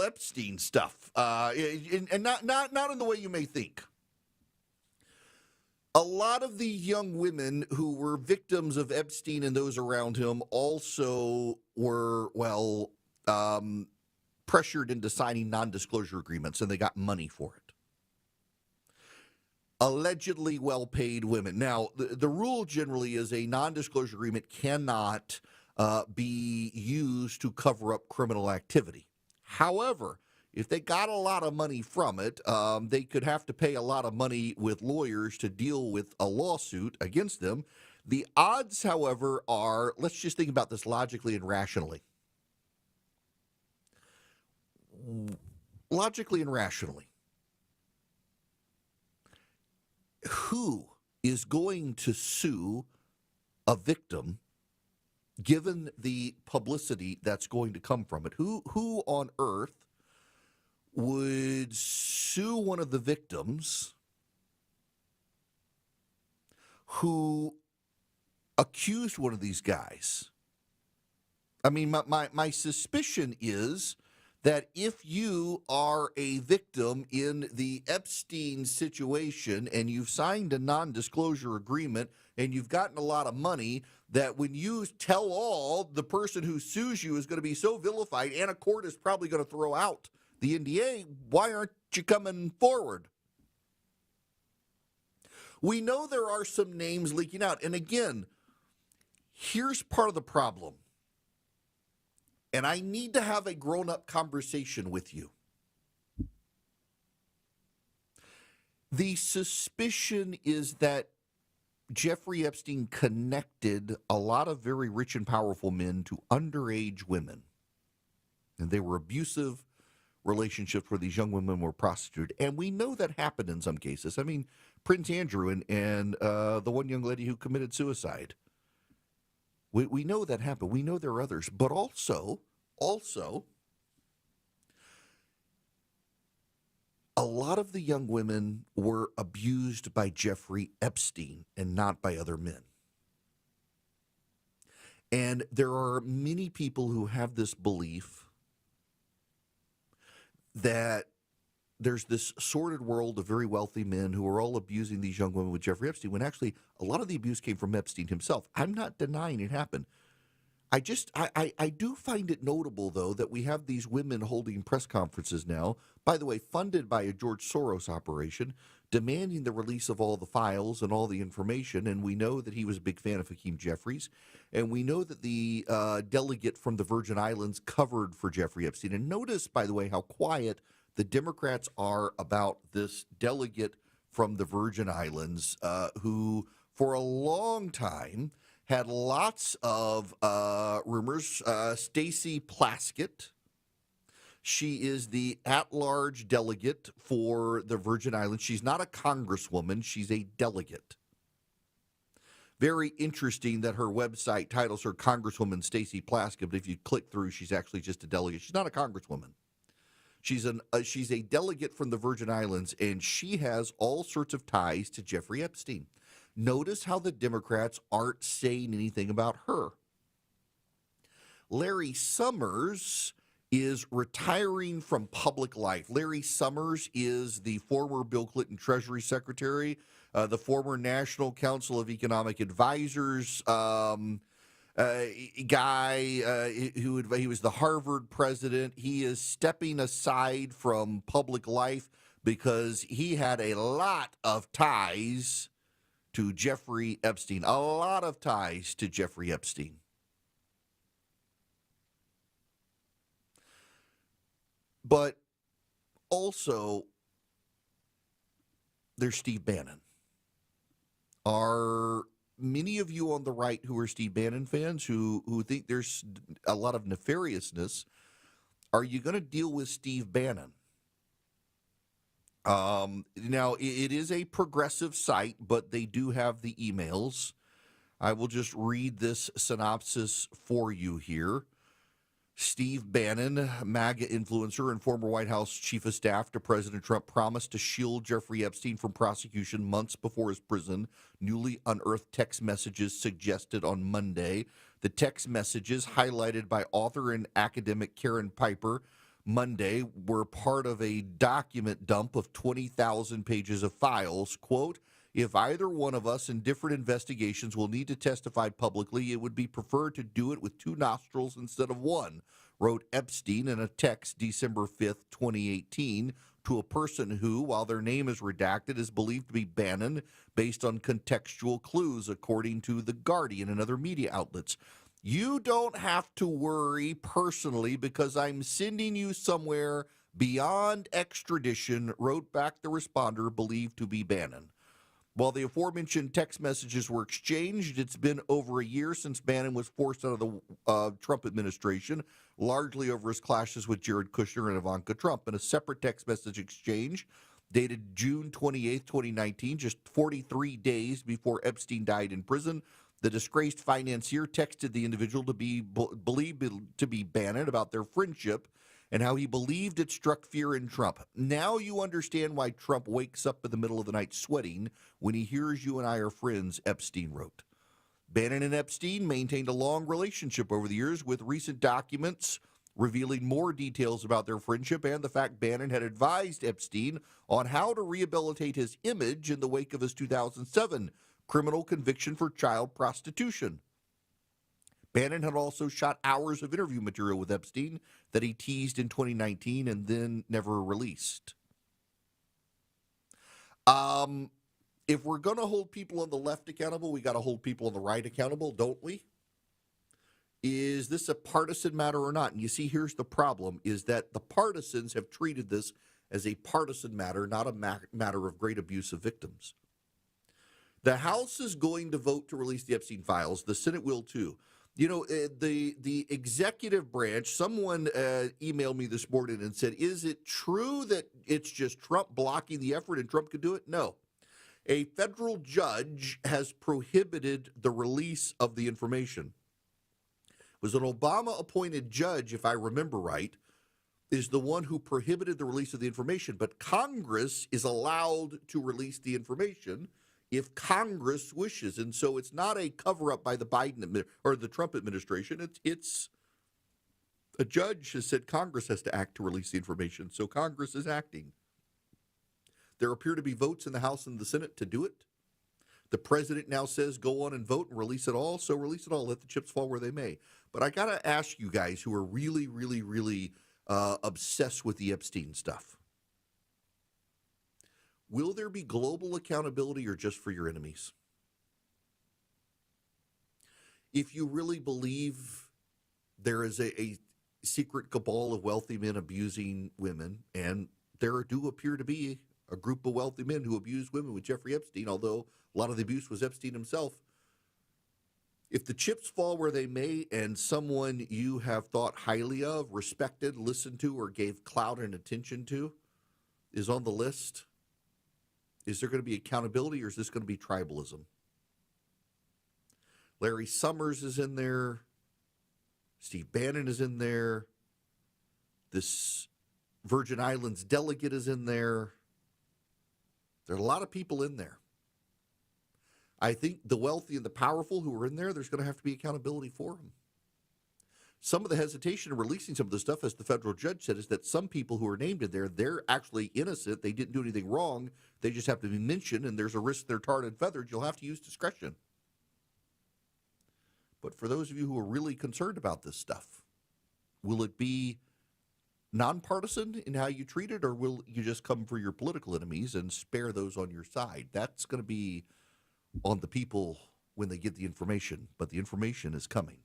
Epstein stuff, and not in the way you may think. A lot of the young women who were victims of Epstein and those around him also were, pressured into signing non-disclosure agreements, and they got money for it. Allegedly well-paid women. Now, the rule generally is a non-disclosure agreement cannot be used to cover up criminal activity. However, if they got a lot of money from it, they could have to pay a lot of money with lawyers to deal with a lawsuit against them. The odds, however, are, let's just think about this logically and rationally. Logically and rationally. Who is going to sue a victim given the publicity that's going to come from it? Who on earth would sue one of the victims who accused one of these guys? I mean, my suspicion is that if you are a victim in the Epstein situation and you've signed a non-disclosure agreement and you've gotten a lot of money, that when you tell all, the person who sues you is going to be so vilified and a court is probably going to throw out the NDA. Why aren't you coming forward? We know there are some names leaking out. And again, here's part of the problem. And I need to have a grown-up conversation with you. The suspicion is that Jeffrey Epstein connected a lot of very rich and powerful men to underage women. And they were abusive relationships where these young women were prostituted. And we know that happened in some cases. I mean, Prince Andrew and the one young lady who committed suicide. We know that happened. We know there are others. But also, a lot of the young women were abused by Jeffrey Epstein and not by other men. And there are many people who have this belief that there's this sordid world of very wealthy men who are all abusing these young women with Jeffrey Epstein, when actually a lot of the abuse came from Epstein himself. I'm not denying it happened. I do find it notable, though, that we have these women holding press conferences now, by the way, funded by a George Soros operation, demanding the release of all the files and all the information. And we know that he was a big fan of Hakeem Jeffries. And we know that the delegate from the Virgin Islands covered for Jeffrey Epstein. And notice, by the way, how quiet the Democrats are about this delegate from the Virgin Islands who, for a long time, had lots of rumors. Stacey Plaskett, she is the at-large delegate for the Virgin Islands. She's not a congresswoman. She's a delegate. Very interesting that her website titles her Congresswoman Stacey Plaskett, but if you click through, she's actually just a delegate. She's not a congresswoman. She's a delegate from the Virgin Islands, and she has all sorts of ties to Jeffrey Epstein. Notice how the Democrats aren't saying anything about her. Larry Summers is retiring from public life. Larry Summers is the former Bill Clinton Treasury Secretary, the former National Council of Economic Advisors guy he was the Harvard president. He is stepping aside from public life because he had a lot of ties to Jeffrey Epstein. A lot of ties to Jeffrey Epstein. But also, there's Steve Bannon. Are many of you on the right who are Steve Bannon fans who think there's a lot of nefariousness, are you going to deal with Steve Bannon? Now, it is a progressive site, but they do have the emails. I will just read this synopsis for you here. Steve Bannon, MAGA influencer and former White House chief of staff to President Trump, promised to shield Jeffrey Epstein from prosecution months before his prison. Newly unearthed text messages suggested on Monday. The text messages, highlighted by author and academic Karen Piper, Monday were part of a document dump of 20,000 pages of files. Quote, if either one of us in different investigations will need to testify publicly, it would be preferred to do it with two nostrils instead of one, wrote Epstein in a text December 5th, 2018, to a person who, while their name is redacted, is believed to be Bannon based on contextual clues, according to The Guardian and other media outlets. You don't have to worry personally because I'm sending you somewhere beyond extradition, wrote back the responder believed to be Bannon. While the aforementioned text messages were exchanged, it's been over a year since Bannon was forced out of the Trump administration, largely over his clashes with Jared Kushner and Ivanka Trump. In a separate text message exchange dated June 28, 2019, just 43 days before Epstein died in prison, the disgraced financier texted the individual to be believed to be Bannon about their friendship and how he believed it struck fear in Trump. Now you understand why Trump wakes up in the middle of the night sweating when he hears you and I are friends, Epstein wrote. Bannon and Epstein maintained a long relationship over the years, with recent documents revealing more details about their friendship and the fact Bannon had advised Epstein on how to rehabilitate his image in the wake of his 2007 criminal conviction for child prostitution. Bannon had also shot hours of interview material with Epstein that he teased in 2019 and then never released. If we're going to hold people on the left accountable, we got to hold people on the right accountable, don't we? Is this a partisan matter or not? And you see, here's the problem, is that the partisans have treated this as a partisan matter, not a matter of great abuse of victims. The House is going to vote to release the Epstein files. The Senate will too. You know, the executive branch, someone emailed me this morning and said, is it true that it's just Trump blocking the effort and Trump could do it? No. A federal judge has prohibited the release of the information. It was an Obama-appointed judge, if I remember right, is the one who prohibited the release of the information. But Congress is allowed to release the information if Congress wishes. And so it's not a cover-up by the Biden or the Trump administration. It's a judge has said Congress has to act to release the information. So Congress is acting. There appear to be votes in the House and the Senate to do it. The president now says go on and vote and release it all. So release it all. Let the chips fall where they may. But I got to ask you guys who are really, really, really obsessed with the Epstein stuff. Will there be global accountability or just for your enemies? If you really believe there is a secret cabal of wealthy men abusing women, and there do appear to be a group of wealthy men who abuse women with Jeffrey Epstein, although a lot of the abuse was Epstein himself. If the chips fall where they may and someone you have thought highly of, respected, listened to, or gave clout and attention to is on the list, is there going to be accountability or is this going to be tribalism? Larry Summers is in there. Steve Bannon is in there. This Virgin Islands delegate is in there. There are a lot of people in there. I think the wealthy and the powerful who are in there, there's going to have to be accountability for them. Some of the hesitation in releasing some of the stuff, as the federal judge said, is that some people who are named in there, they're actually innocent. They didn't do anything wrong. They just have to be mentioned, and there's a risk they're tarred and feathered. You'll have to use discretion. But for those of you who are really concerned about this stuff, will it be nonpartisan in how you treat it, or will you just come for your political enemies and spare those on your side? That's going to be on the people when they get the information, but the information is coming.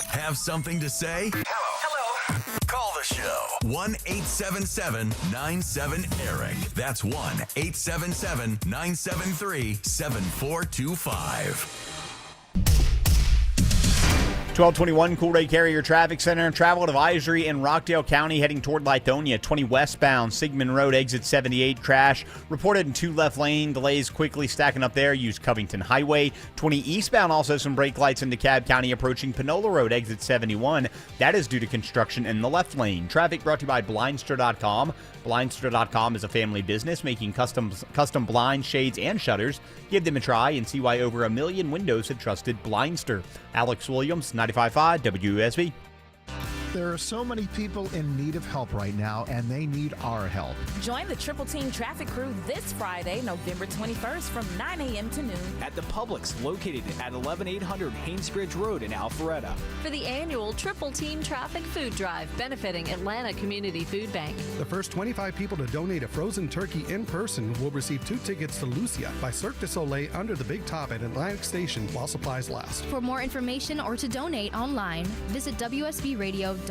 Have something to say? Hello. Call the show. 1-877-97-ERIC. That's 1-877-973-7425. 1221 Cool Ray Carrier Traffic Center. Travel advisory in Rockdale County heading toward Lithonia. 20 westbound, Sigmund Road, exit 78. Crash reported in 2 left lane. Delays quickly stacking up there. Use Covington Highway. 20 eastbound, also some brake lights in DeKalb County approaching Panola Road, exit 71. That is due to construction in the left lane. Traffic brought to you by Blindster.com. Blindster.com is a family business making custom blinds, shades, and shutters. Give them a try and see why over 1 million windows have trusted Blindster. Alex Williams, 95.5 WSB. There are so many people in need of help right now, and they need our help. Join the Triple Team Traffic Crew this Friday, November 21st from 9 a.m. to noon at the Publix located at 11800 Haynesbridge Road in Alpharetta. For the annual Triple Team Traffic Food Drive benefiting Atlanta Community Food Bank. The first 25 people to donate a frozen turkey in person will receive 2 tickets to Lucia by Cirque du Soleil under the Big Top at Atlantic Station while supplies last. For more information or to donate online, visit WSBRadio.com.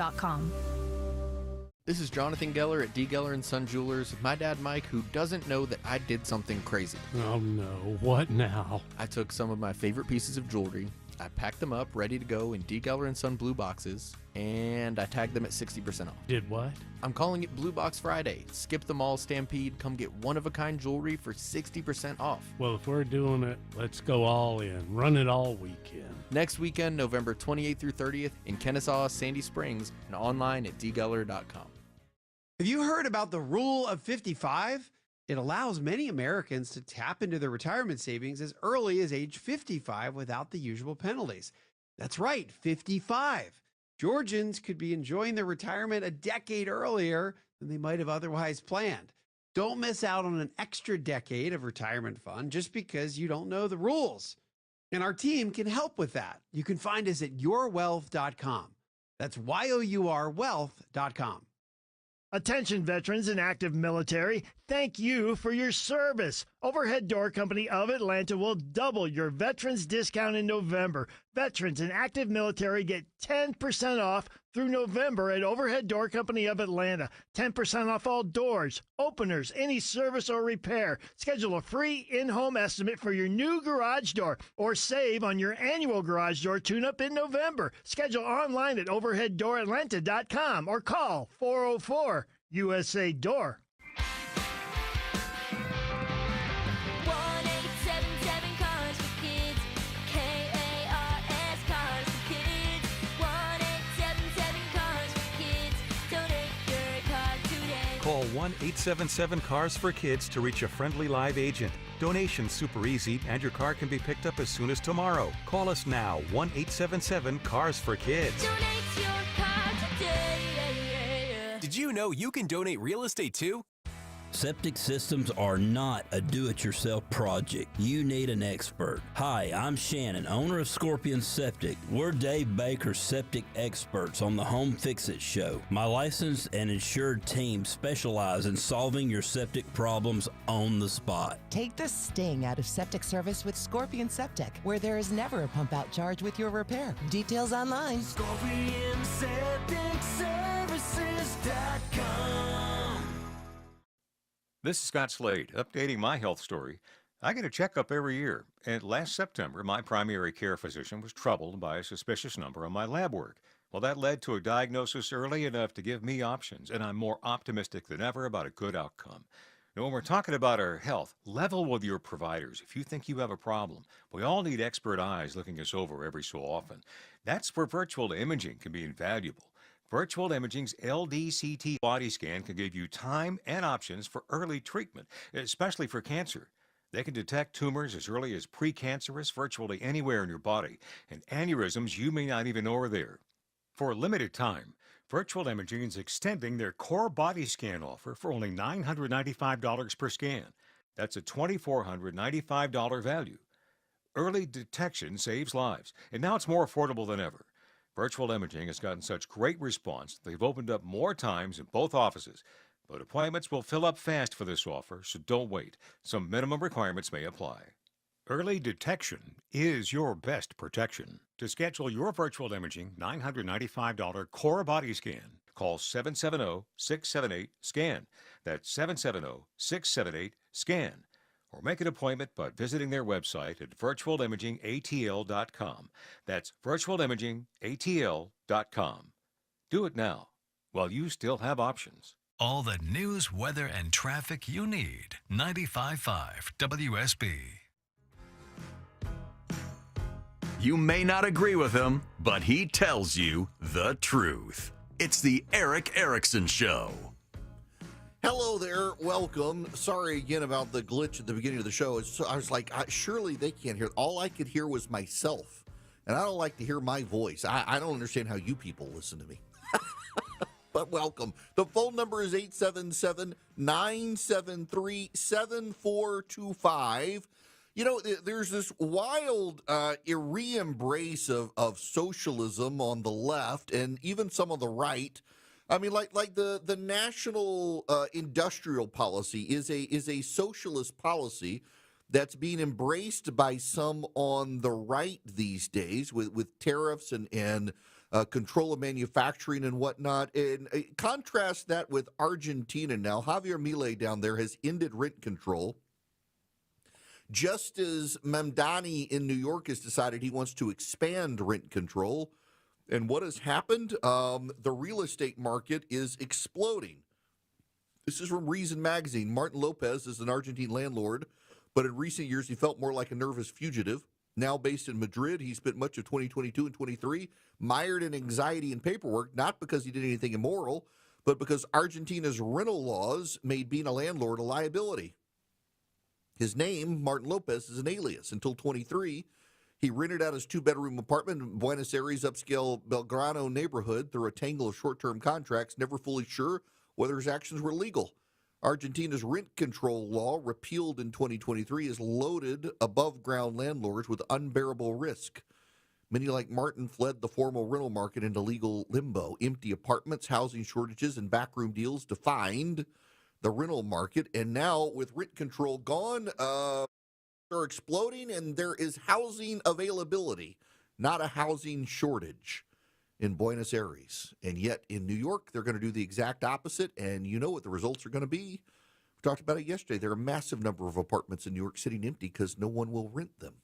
This is Jonathan Geller at D. Geller & Son Jewelers with my dad Mike, who doesn't know that I did something crazy. Oh no, what now? I took some of my favorite pieces of jewelry, I packed them up ready to go in D. Geller & Son blue boxes, and I tagged them at 60% off. Did what? I'm calling it Blue Box Friday. Skip the mall stampede, come get one-of-a-kind jewelry for 60% off. Well, if we're doing it, let's go all in. Run it all weekend. Next weekend, November 28th through 30th in Kennesaw, Sandy Springs, and online at dgeller.com. Have you heard about the Rule of 55? It allows many Americans to tap into their retirement savings as early as age 55 without the usual penalties. That's right, 55. Georgians could be enjoying their retirement a decade earlier than they might have otherwise planned. Don't miss out on an extra decade of retirement fun just because you don't know the rules. And our team can help with that. You can find us at yourwealth.com. That's yourwealth.com. Attention veterans and active military, thank you for your service. Overhead Door Company of Atlanta will double your veterans discount in November. Veterans and active military get 10% off through November at Overhead Door Company of Atlanta. 10% off all doors, openers, any service or repair. Schedule a free in-home estimate for your new garage door or save on your annual garage door tune-up in November. Schedule online at overheaddooratlanta.com or call 404 USA Door. 1-877 Cars for Kids. KARS Cars for Kids. 1-877 Cars for Kids. Donate your car today. Call 1-877-CARS-FOR-KIDS to reach a friendly live agent. Donation's super easy, and your car can be picked up as soon as tomorrow. Call us now, 1-877-CARS-FOR-KIDS. Donate your car today. Did you know you can donate real estate too? Septic systems are not a do-it-yourself project. You need an expert. Hi, I'm Shannon, owner of Scorpion Septic. We're Dave Baker's septic experts on the Home Fix-It Show. My licensed and insured team specialize in solving your septic problems on the spot. Take the sting out of septic service with Scorpion Septic, where there is never a pump-out charge with your repair. Details online. ScorpionSepticServices.com. This is Scott Slade, updating my health story. I get a checkup every year, and last September, my primary care physician was troubled by a suspicious number on my lab work. Well, that led to a diagnosis early enough to give me options, and I'm more optimistic than ever about a good outcome. Now, when we're talking about our health, level with your providers. If you think you have a problem, we all need expert eyes looking us over every so often. That's where virtual imaging can be invaluable. Virtual Imaging's LDCT body scan can give you time and options for early treatment, especially for cancer. They can detect tumors as early as precancerous virtually anywhere in your body, and aneurysms you may not even know are there. For a limited time, Virtual Imaging is extending their core body scan offer for only $995 per scan. That's a $2,495 value. Early detection saves lives, and now it's more affordable than ever. Virtual Imaging has gotten such great response, they've opened up more times in both offices. But appointments will fill up fast for this offer, so don't wait. Some minimum requirements may apply. Early detection is your best protection. To schedule your Virtual Imaging $995 core body scan, call 770-678-SCAN. That's 770-678-SCAN. Or make an appointment by visiting their website at virtualimagingatl.com. That's virtualimagingatl.com. Do it now, while you still have options. All the news, weather, and traffic you need. 95.5 WSB. You may not agree with him, but he tells you the truth. It's the Eric Erickson Show. Hello there, welcome. Sorry again about the glitch at the beginning of the show. I was like, surely they can't hear. All I could hear was myself, and I don't like to hear my voice. I don't understand how you people listen to me. But welcome. The phone number is 877-973-7425. You know, there's this wild re-embrace of socialism on the left and even some on the right. I mean, like the national industrial policy is a socialist policy that's being embraced by some on the right these days with tariffs and control of manufacturing and whatnot. And contrast that with Argentina now. Javier Milei down there has ended rent control, just as Mamdani in New York has decided he wants to expand rent control. And what has happened? The real estate market is exploding. This is from Reason Magazine. Martin Lopez is an Argentine landlord, but in recent years he felt more like a nervous fugitive. Now based in Madrid, he spent much of 2022 and 23 mired in anxiety and paperwork, not because he did anything immoral, but because Argentina's rental laws made being a landlord a liability. His name, Martin Lopez, is an alias. Until 23, he rented out his two-bedroom apartment in Buenos Aires' upscale Belgrano neighborhood through a tangle of short-term contracts, never fully sure whether his actions were legal. Argentina's rent control law, repealed in 2023, is loaded above-ground landlords with unbearable risk. Many like Martin fled the formal rental market into legal limbo. Empty apartments, housing shortages, and backroom deals defined the rental market. And now, with rent control gone, are exploding, and there is housing availability, not a housing shortage in Buenos Aires. And yet in New York, they're going to do the exact opposite, and you know what the results are going to be. We talked about it yesterday. There are a massive number of apartments in New York sitting empty because no one will rent them.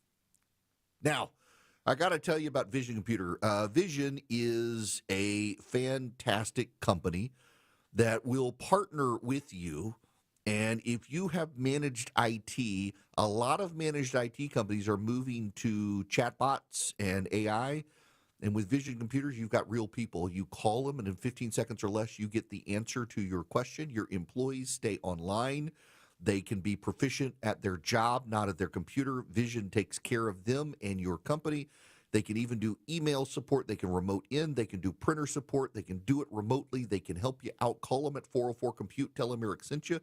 Now, I got to tell you about Vision Computer. Vision is a fantastic company that will partner with you. And if you have managed IT, a lot of managed IT companies are moving to chatbots and AI. And with Vision Computers, you've got real people. You call them, and in 15 seconds or less, you get the answer to your question. Your employees stay online. They can be proficient at their job, not at their computer. Vision takes care of them and your company. They can even do email support. They can remote in. They can do printer support. They can do it remotely. They can help you out. Call them at 404-COMPUTE. Tell them Eric sent you.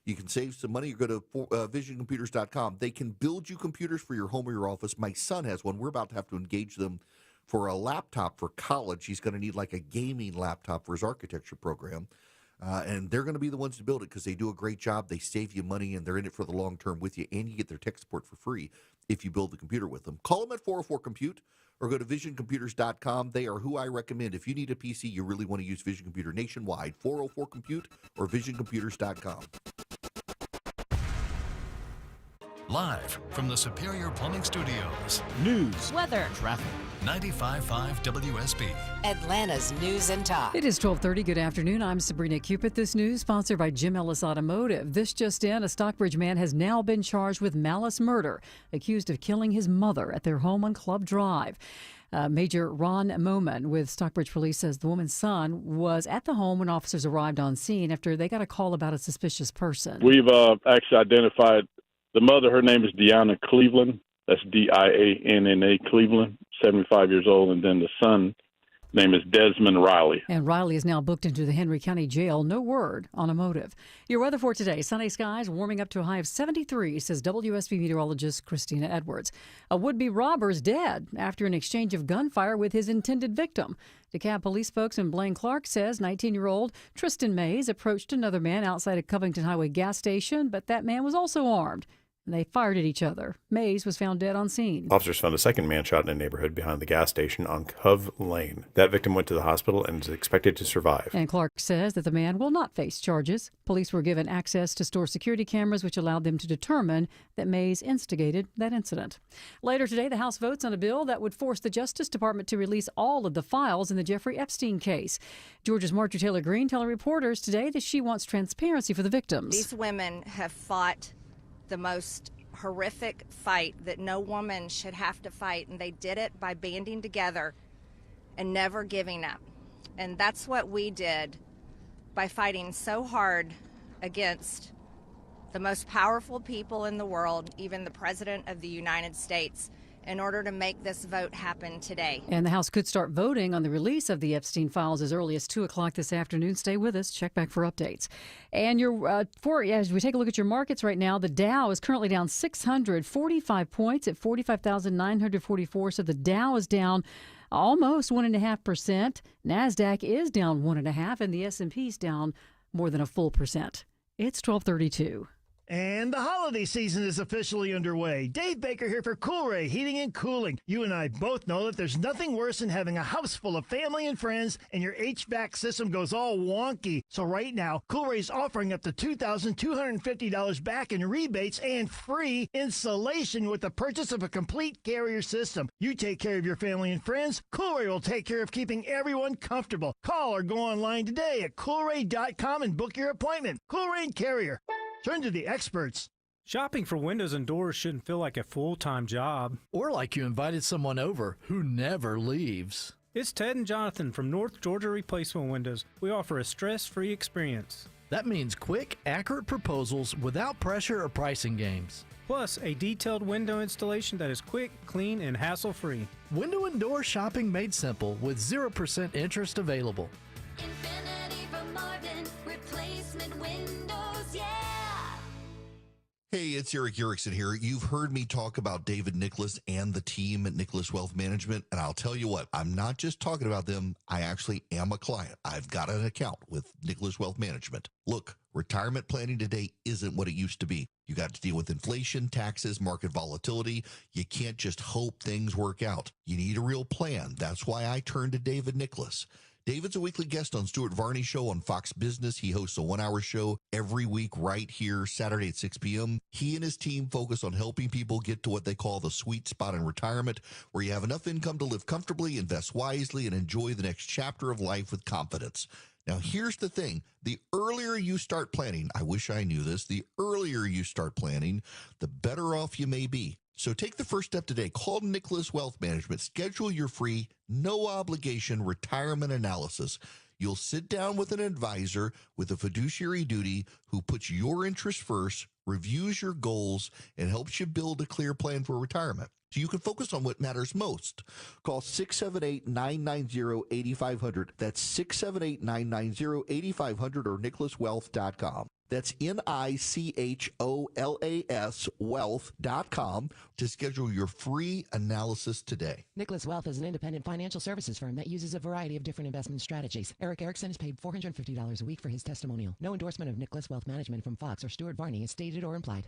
You can save some money. You go to visioncomputers.com. They can build you computers for your home or your office. My son has one. We're about to have to engage them for a laptop for college. He's going to need like a gaming laptop for his architecture program. And they're going to be the ones to build it because they do a great job. They save you money, and they're in it for the long term with you. And you get their tech support for free if you build the computer with them. Call them at 404-COMPUTE or go to visioncomputers.com. They are who I recommend. If you need a PC, you really want to use Vision Computer nationwide. 404-COMPUTE or visioncomputers.com. Live from the Superior Plumbing Studios. News, weather, traffic. 95.5 WSB. Atlanta's News and Talk. It is 12:30. Good afternoon. I'm Sabrina Cupid. This news sponsored by Jim Ellis Automotive. This just in, a Stockbridge man has now been charged with malice murder, accused of killing his mother at their home on Club Drive. Major Ron Moman with Stockbridge Police says the woman's son was at the home when officers arrived on scene after they got a call about a suspicious person. We've actually identified the mother. Her name is Deanna Cleveland. That's Dianna Cleveland, 75 years old. And then the son, name is Desmond Riley. And Riley is now booked into the Henry County Jail. No word on a motive. Your weather for today: sunny skies, warming up to a high of 73, says WSB meteorologist Christina Edwards. A would-be robber is dead after an exchange of gunfire with his intended victim. DeKalb police spokesman Blaine Clark says 19-year-old Tristan Mays approached another man outside a Covington Highway gas station, but that man was also armed. They fired at each other. Mays was found dead on scene. Officers found a second man shot in a neighborhood behind the gas station on Cove Lane. That victim went to the hospital and is expected to survive. And Clark says that the man will not face charges. Police were given access to store security cameras, which allowed them to determine that Mays instigated that incident. Later today, the House votes on a bill that would force the Justice Department to release all of the files in the Jeffrey Epstein case. Georgia's Marjorie Taylor Greene telling reporters today that she wants transparency for the victims. These women have fought the most horrific fight that no woman should have to fight, and they did it by banding together and never giving up. And that's what we did by fighting so hard against the most powerful people in the world, even the President of the United States. in order to make this vote happen today. And the House could start voting on the release of the Epstein files as early as 2 o'clock this afternoon. Stay with us. Check back for updates. And as we take a look at your markets right now, the Dow is currently down 645 points at 45,944. So the Dow is down almost 1.5%. NASDAQ is down 1.5%, and the S&P is down more than a full percent. It's 12:32. And the holiday season is officially underway. Dave Baker here for Coolray Heating and Cooling. You and I both know that there's nothing worse than having a house full of family and friends and your HVAC system goes all wonky. So right now, Coolray's offering up to $2,250 back in rebates and free installation with the purchase of a complete Carrier system. You take care of your family and friends, Coolray will take care of keeping everyone comfortable. Call or go online today at Coolray.com and book your appointment. Coolray and Carrier. Turn to the experts. Shopping for windows and doors shouldn't feel like a full-time job. Or like you invited someone over who never leaves. It's Ted and Jonathan from North Georgia Replacement Windows. We offer a stress-free experience. That means quick, accurate proposals without pressure or pricing games. Plus, a detailed window installation that is quick, clean, and hassle-free. Window and door shopping made simple with 0% interest available. Infinity from Marvin, replacement windows, yeah. Hey, it's Eric Erickson here. You've heard me talk about David Nicholas and the team at Nicholas Wealth Management, and I'll tell you what, I'm not just talking about them. I actually am a client. I've got an account with Nicholas Wealth Management. Look, retirement planning today isn't what it used to be. You got to deal with inflation, taxes, market volatility. You can't just hope things work out. You need a real plan. That's why I turned to David Nicholas. David's a weekly guest on Stuart Varney's show on Fox Business. He hosts a 1-hour show every week right here, Saturday at 6 p.m. He and his team focus on helping people get to what they call the sweet spot in retirement, where you have enough income to live comfortably, invest wisely, and enjoy the next chapter of life with confidence. Now, here's the thing. The earlier you start planning, I wish I knew this, the earlier you start planning, the better off you may be. So take the first step today. Call Nicholas Wealth Management. Schedule your free, no obligation retirement analysis. You'll sit down with an advisor with a fiduciary duty who puts your interests first, reviews your goals, and helps you build a clear plan for retirement. So you can focus on what matters most. Call 678-990-8500. That's 678-990-8500 or nicholaswealth.com. That's NICHOLAS wealth.com to schedule your free analysis today. Nicholas Wealth is an independent financial services firm that uses a variety of different investment strategies. Eric Erickson is paid $450 a week for his testimonial. No endorsement of Nicholas Wealth Management from Fox or Stuart Varney is stated or implied.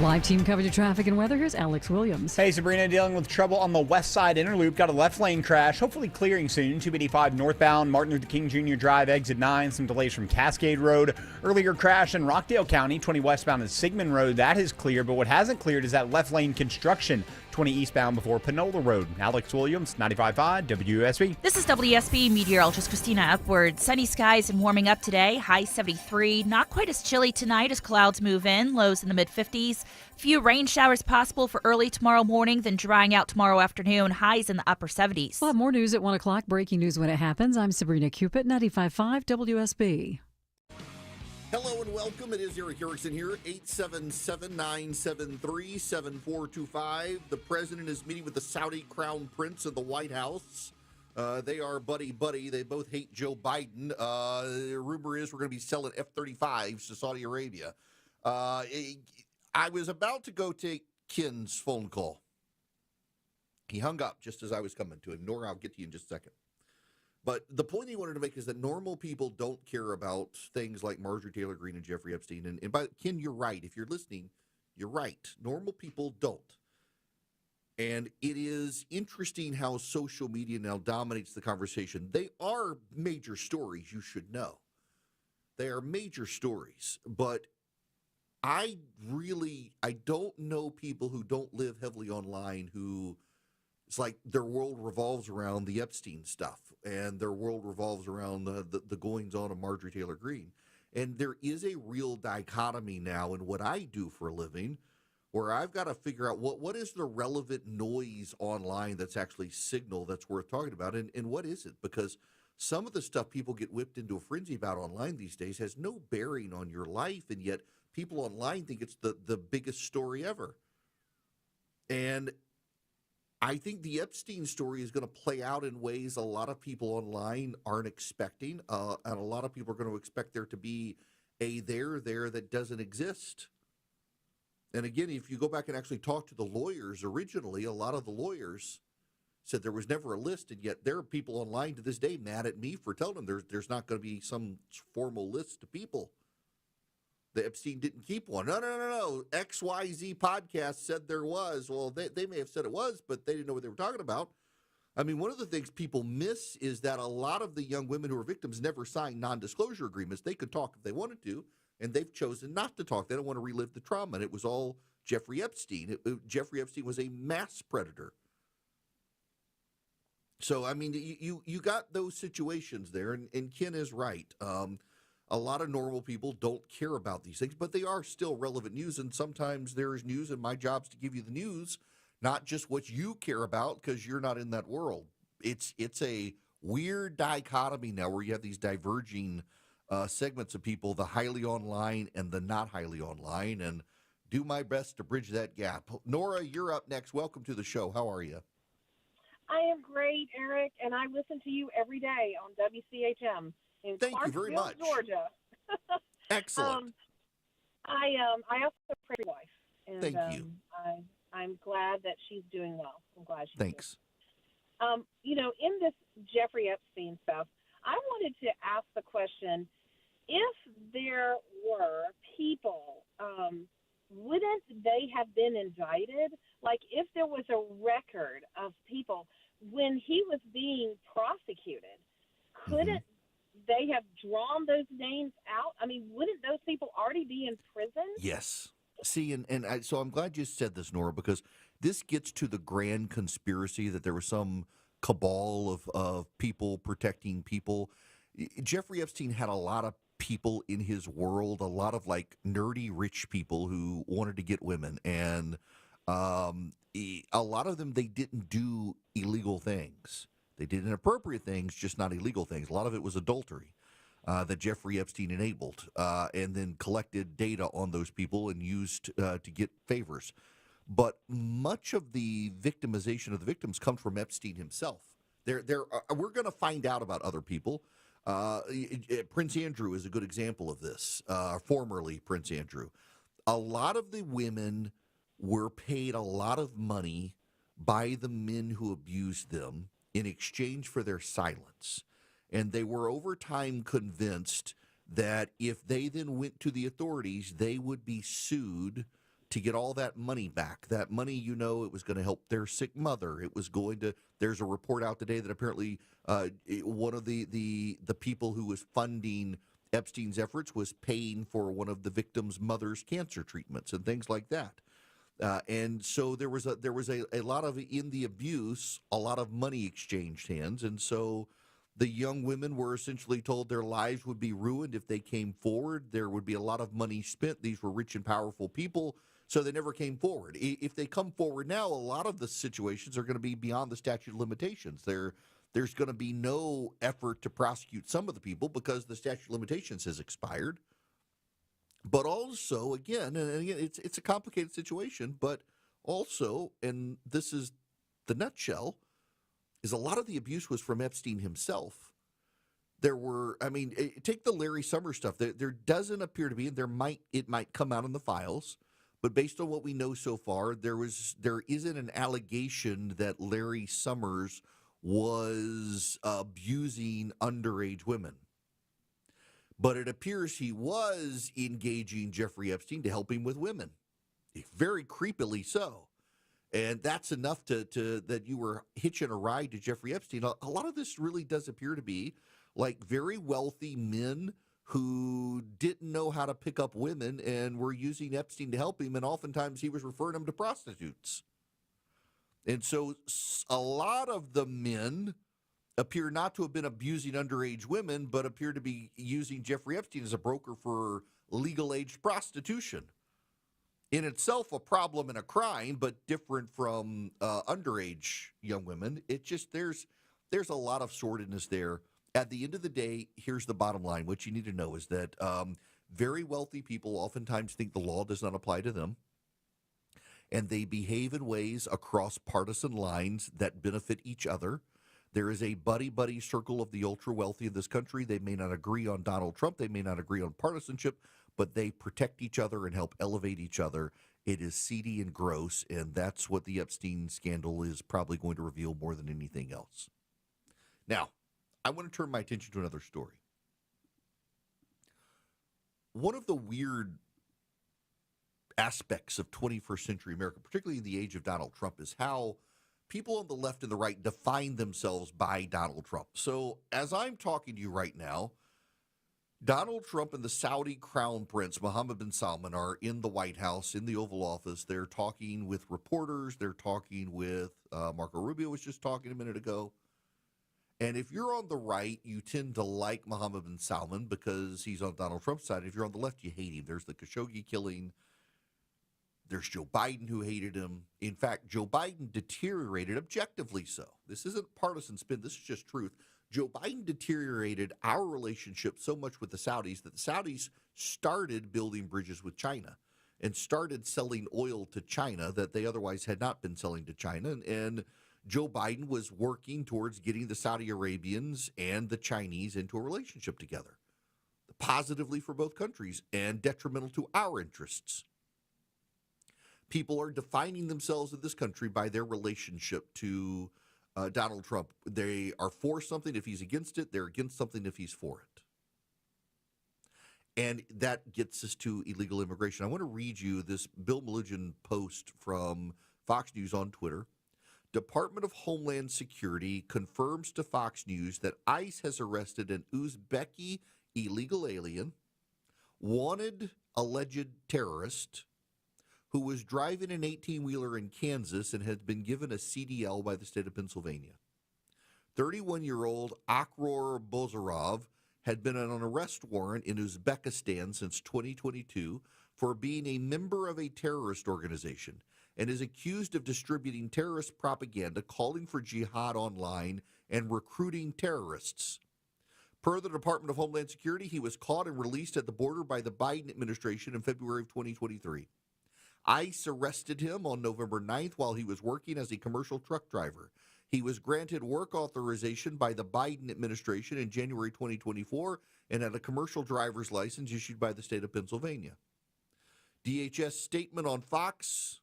Live team coverage of traffic and weather. Here's Alex Williams. Hey, Sabrina, dealing with trouble on the west side inner loop. Got a left lane crash, hopefully clearing soon. 285 northbound, Martin Luther King Jr. Drive, exit 9. Some delays from Cascade Road. Earlier crash in Rockdale County, 20 westbound at Sigmund Road. That is clear, but what hasn't cleared is that left lane construction, 20 eastbound before Panola Road. Alex Williams, 95.5 WSB. This is WSB meteorologist Christina Upward. Sunny skies and warming up today. High 73. Not quite as chilly tonight as clouds move in. Lows in the mid-50s. Few rain showers possible for early tomorrow morning, then drying out tomorrow afternoon. Highs in the upper 70s. We'll have more news at 1 o'clock. Breaking news when it happens. I'm Sabrina Cupid, 95.5 WSB. Hello and welcome. It is Eric Erickson here, 877-973-7425. The president is meeting with the Saudi Crown Prince in the White House. They are buddy-buddy. They both hate Joe Biden. The rumor is we're going to be selling F-35s to Saudi Arabia. I was about to go take Ken's phone call. He hung up just as I was coming to him. Nora, I'll get to you in just a second. But the point he wanted to make is that normal people don't care about things like Marjorie Taylor Greene and Jeffrey Epstein. And by Ken, you're right. If you're listening, you're right. Normal people don't. And it is interesting how social media now dominates the conversation. They are major stories, you should know. They are major stories. But I don't know people who don't live heavily online who it's like their world revolves around the Epstein stuff and their world revolves around the goings-on of Marjorie Taylor Greene. And there is a real dichotomy now in what I do for a living where I've got to figure out what is the relevant noise online that's actually signal that's worth talking about and what is it? Because some of the stuff people get whipped into a frenzy about online these days has no bearing on your life, and yet people online think it's the biggest story ever. And I think the Epstein story is going to play out in ways a lot of people online aren't expecting. And a lot of people are going to expect there to be a there that doesn't exist. And again, if you go back and actually talk to the lawyers originally, a lot of the lawyers said there was never a list, and yet there are people online to this day mad at me for telling them there's not going to be some formal list of people. The Epstein didn't keep one. No. XYZ podcast said there was. Well, they may have said it was, but they didn't know what they were talking about. I mean, one of the things people miss is that a lot of the young women who are victims never signed non-disclosure agreements. They could talk if they wanted to, and they've chosen not to talk. They don't want to relive the trauma, and it was all Jeffrey Epstein. Jeffrey Epstein was a mass predator. So, I mean, you got those situations there, and Ken is right. A lot of normal people don't care about these things, but they are still relevant news, and sometimes there is news, and my job's to give you the news, not just what you care about because you're not in that world. It's a weird dichotomy now where you have these diverging segments of people, the highly online and the not highly online, and do my best to bridge that gap. Nora, you're up next. Welcome to the show. How are you? I am great, Eric, and I listen to you every day on WCHM in Thank you very Clarksville, much. Georgia. Excellent. I also pray for your wife, and Thank you. I'm glad that she's doing well. I'm glad she's Thanks. in this Jeffrey Epstein stuff, I wanted to ask the question: if there were people, wouldn't they have been indicted? Like, if there was a record of people when he was being prosecuted, couldn't they have drawn those names out? I mean, wouldn't those people already be in prison? Yes. See, so I'm glad you said this, Nora, because this gets to the grand conspiracy that there was some cabal of people protecting people. Jeffrey Epstein had a lot of people in his world, a lot of like nerdy rich people who wanted to get women, and a lot of them, they didn't do illegal things. They did inappropriate things, just not illegal things. A lot of it was adultery that Jeffrey Epstein enabled, and then collected data on those people and used to get favors. But much of the victimization of the victims comes from Epstein himself. We're going to find out about other people. Prince Andrew is a good example of this, formerly Prince Andrew. A lot of the women were paid a lot of money by the men who abused them in exchange for their silence. And they were over time convinced that if they then went to the authorities, they would be sued to get all that money back. That money, it was going to help their sick mother. It was going to, there's a report out today that apparently one of the people who was funding Epstein's efforts was paying for one of the victim's mother's cancer treatments and things like that. And so there was a lot of, in the abuse, a lot of money exchanged hands. And so the young women were essentially told their lives would be ruined if they came forward. There would be a lot of money spent. These were rich and powerful people, so they never came forward. If they come forward now, a lot of the situations are going to be beyond the statute of limitations. There's going to be no effort to prosecute some of the people because the statute of limitations has expired. But also, again, it's a complicated situation, but also, and this is the nutshell, is a lot of the abuse was from Epstein himself. There were, take the Larry Summers stuff. There doesn't appear to be, and it might come out in the files, but based on what we know so far, there isn't an allegation that Larry Summers was abusing underage women. But it appears he was engaging Jeffrey Epstein to help him with women, very creepily so. And that's enough to that you were hitching a ride to Jeffrey Epstein. A lot of this really does appear to be like very wealthy men who didn't know how to pick up women and were using Epstein to help him. And oftentimes he was referring them to prostitutes. And so a lot of the men appear not to have been abusing underage women, but appear to be using Jeffrey Epstein as a broker for legal-age prostitution. In itself, a problem and a crime, but different from underage young women. It just, there's a lot of sordidness there. At the end of the day, here's the bottom line. What you need to know is that very wealthy people oftentimes think the law does not apply to them. and they behave in ways across partisan lines that benefit each other. There is a buddy-buddy circle of the ultra-wealthy of this country. They may not agree on Donald Trump. They may not agree on partisanship, but they protect each other and help elevate each other. It is seedy and gross, and that's what the Epstein scandal is probably going to reveal more than anything else. Now, I want to turn my attention to another story. One of the weird aspects of 21st century America, particularly in the age of Donald Trump, is how people on the left and the right define themselves by Donald Trump. So as I'm talking to you right now, Donald Trump and the Saudi crown prince, Mohammed bin Salman, are in the White House, in the Oval Office. They're talking with reporters. They're talking with Marco Rubio was just talking a minute ago. And if you're on the right, you tend to like Mohammed bin Salman because he's on Donald Trump's side. If you're on the left, you hate him. There's the Khashoggi killing. There's Joe Biden who hated him. In fact, Joe Biden deteriorated, objectively so. This isn't partisan spin. This is just truth. Joe Biden deteriorated our relationship so much with the Saudis that the Saudis started building bridges with China and started selling oil to China that they otherwise had not been selling to China. And Joe Biden was working towards getting the Saudi Arabians and the Chinese into a relationship together, positively for both countries and detrimental to our interests. People are defining themselves in this country by their relationship to Donald Trump. They are for something if he's against it. They're against something if he's for it. And that gets us to illegal immigration. I want to read you this Bill Melugin post from Fox News on Twitter. Department of Homeland Security confirms to Fox News that ICE has arrested an Uzbeki illegal alien, wanted alleged terrorist, who was driving an 18-wheeler in Kansas and had been given a CDL by the state of Pennsylvania. 31-year-old Akror Bozarov had been on an arrest warrant in Uzbekistan since 2022 for being a member of a terrorist organization and is accused of distributing terrorist propaganda, calling for jihad online, and recruiting terrorists. Per the Department of Homeland Security, he was caught and released at the border by the Biden administration in February of 2023. ICE arrested him on November 9th while he was working as a commercial truck driver. He was granted work authorization by the Biden administration in January 2024 and had a commercial driver's license issued by the state of Pennsylvania. DHS statement on Fox,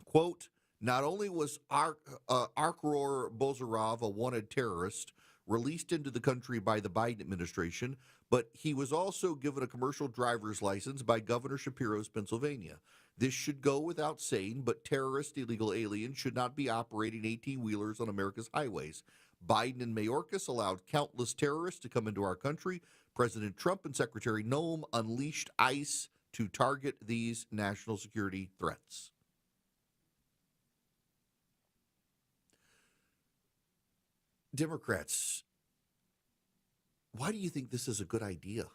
quote, not only was Akror Bozarov a wanted terrorist released into the country by the Biden administration, but he was also given a commercial driver's license by Governor Shapiro's Pennsylvania. This should go without saying, but terrorist illegal aliens should not be operating 18-wheelers on America's highways. Biden and Mayorkas allowed countless terrorists to come into our country. President Trump and Secretary Noem unleashed ICE to target these national security threats. Democrats, why do you think this is a good idea?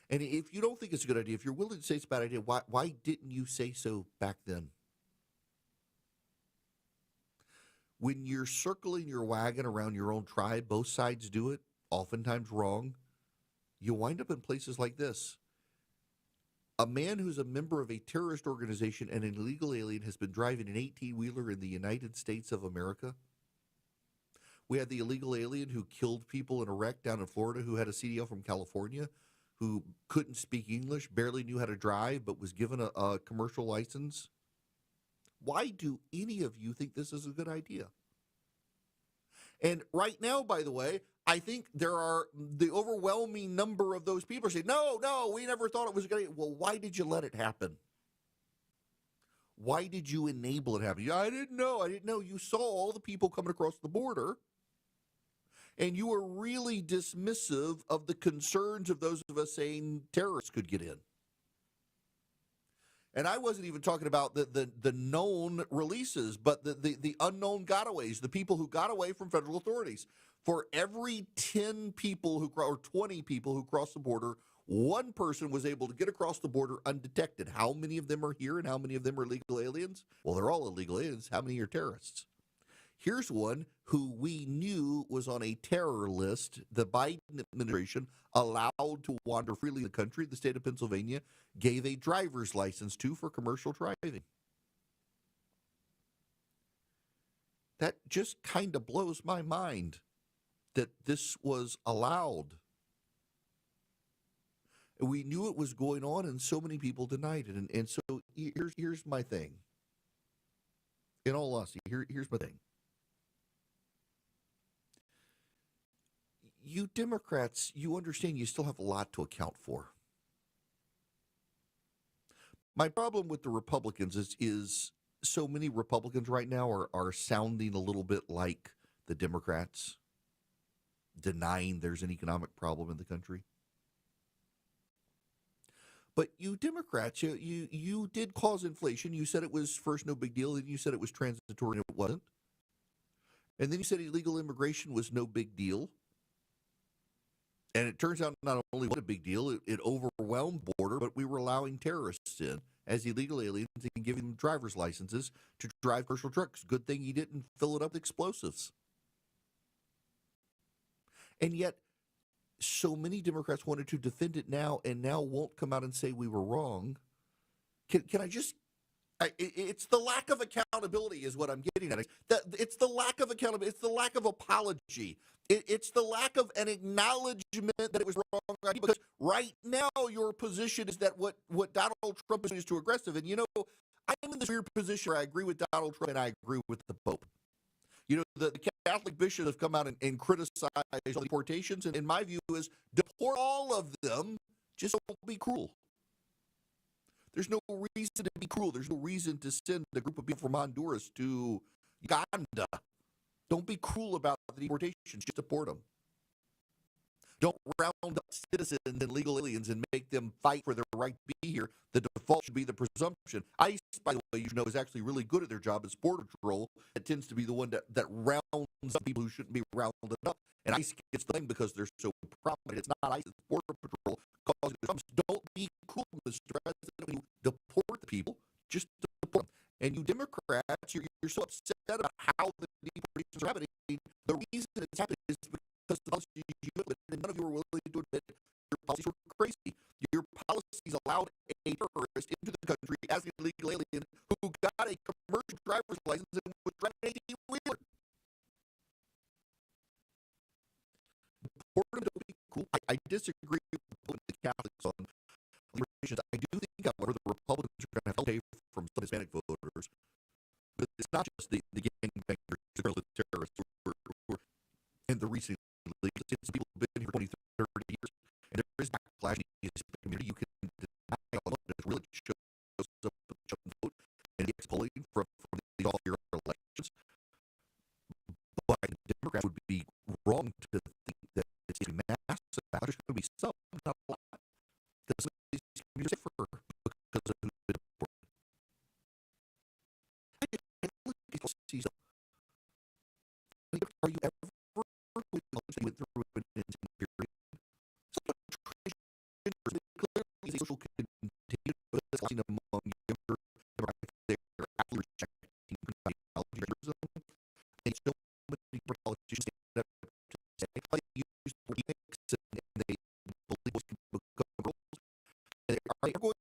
And if you don't think it's a good idea, if you're willing to say it's a bad idea, why didn't you say so back then? When you're circling your wagon around your own tribe, both sides do it, oftentimes wrong. You wind up in places like this. A man who's a member of a terrorist organization and an illegal alien has been driving an 18-wheeler in the United States of America. We had the illegal alien who killed people in a wreck down in Florida who had a CDL from California, who couldn't speak English, barely knew how to drive, but was given a commercial license. Why do any of you think this is a good idea? And right now, by the way, I think there are the overwhelming number of those people saying, no, we never thought it was a good idea. Well, why did you let it happen? Why did you enable it to happen? I didn't know. You saw all the people coming across the border, and you were really dismissive of the concerns of those of us saying terrorists could get in. And I wasn't even talking about the known releases, but the unknown gotaways, the people who got away from federal authorities. For every 10 people or 20 people who cross the border, one person was able to get across the border undetected. How many of them are here and how many of them are illegal aliens? Well, they're all illegal aliens. How many are terrorists? Here's one who we knew was on a terror list. The Biden administration allowed to wander freely in the country. The state of Pennsylvania gave a driver's license to for commercial driving. That just kind of blows my mind that this was allowed. We knew it was going on, and so many people denied it. And so here's my thing. In all honesty, here's my thing. You Democrats, you understand you still have a lot to account for. My problem with the Republicans is so many Republicans right now are sounding a little bit like the Democrats, denying there's an economic problem in the country. But you Democrats, you did cause inflation. You said it was first no big deal, then you said it was transitory and it wasn't. And then you said illegal immigration was no big deal. And it turns out not only was it a big deal, it overwhelmed the border, but we were allowing terrorists in as illegal aliens and giving them driver's licenses to drive commercial trucks. Good thing you didn't fill it up with explosives. And yet, so many Democrats wanted to defend it now and now won't come out and say we were wrong. Can I just... it's the lack of accountability is what I'm getting at. It's the lack of accountability. It's the lack of apology. It's the lack of an acknowledgement that it was wrong. Because right now your position is that what Donald Trump is too aggressive. And, you know, I'm in this weird position where I agree with Donald Trump and I agree with the Pope. You know, the Catholic bishops have come out and criticized all deportations. And in my view is deport all of them. Just don't be cruel. There's no reason to be cruel. There's no reason to send a group of people from Honduras to Uganda. Don't be cruel about the deportations. Just deport them. Don't round up citizens and legal aliens and make them fight for their right to be here. The default should be the presumption. ICE, by the way, you know, is actually really good at their job as Border Patrol. It tends to be the one that rounds up people who shouldn't be rounded up. And ICE gets the blame because they're so prominent. It's not ICE, it's Border Patrol causing the problems. Don't be cruel, Mr. President. When you deport the people, just deport them. And you Democrats, you're so upset about how the deportations are happening. The reason it's happening is because the policies you implemented, and none of you were willing to admit your policies were crazy. Your policies allowed a terrorist into the country as an illegal alien who got a commercial driver's license and was driving an 18-wheeler. Don't be cool. I disagree with the Catholics on immigration. I do think, however, the Republicans are going to have to pay from some Hispanic voters. But it's not just the gangbangers, the terrorists who are in the recent leagues. It's people who have been here 20, 30 years. And there is backlash in the Hispanic community. You can deny all of it. It really shows up with the vote and the polling from these all-year elections. But the Democrats would be wrong to think that it's a massive. There's going to be some, not a lot. Because some of these communities are safer because of who's been deported. Are you ever went through an intense period? Clearly, social continued among younger demographics. They're actually rejecting ideology. And so many politicians stand up to say, I use remix and they believe what's going to become rules. And are they going